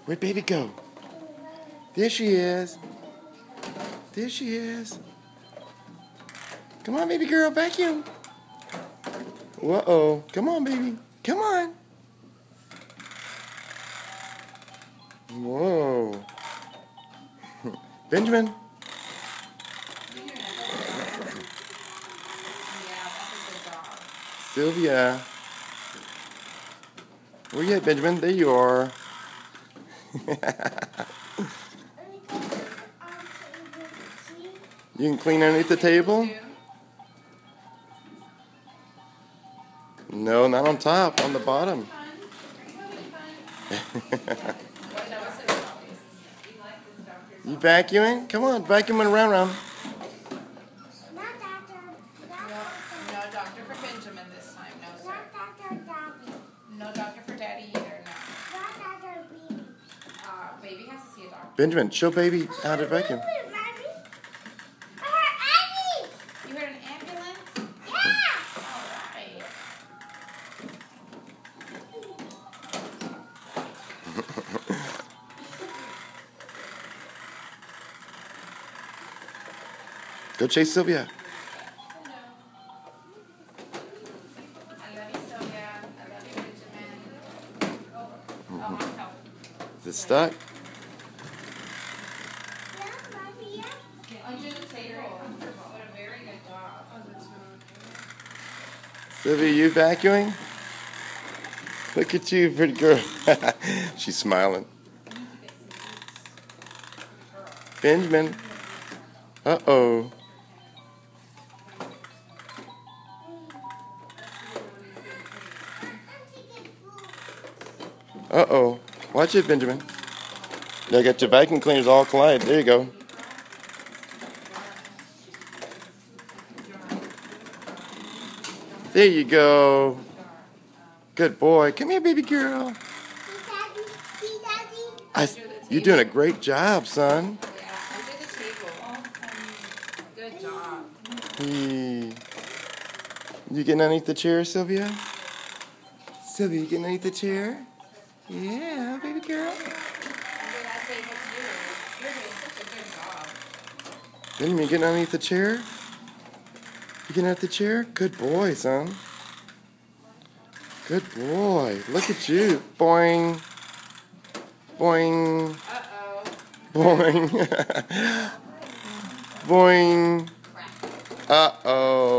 Where'd baby go? There she is. There she is. Come on, baby girl, vacuum. Whoa. Come on, baby. Come on. Whoa. Benjamin. Sylvia. Where you at, Benjamin? There you are. You can clean underneath the table? No, not on top, on the bottom. You vacuuming? Come on, vacuuming around. No doctor for Benjamin this time, no sir. No doctor for Daddy either, no. Baby has to see a doctor. Benjamin, show baby how to vacuum. You heard an ambulance? Go chase Sylvia. I love you, Sylvia. I love you, Benjamin. Is it stuck? Under the table. What a very good job. Sylvia, you vacuuming? Look at you, pretty girl. She's smiling. Benjamin. Uh-oh. Uh-oh. Watch it, Benjamin. I got your vacuum cleaners all collided. There you go. There you go. Good boy. Come here, baby girl. You're doing a great job, son. Yeah, under the table. Good job. You getting underneath the chair, Sylvia? Sylvia, you getting underneath the chair? Yeah, baby girl. Under that table too. You're doing such a good job. Benjamin, you getting underneath the chair? You getting underneath the chair? Good boy, son. Good boy. Look at you. Boing. Boing. Uh-oh. Boing. Boing. Uh-oh.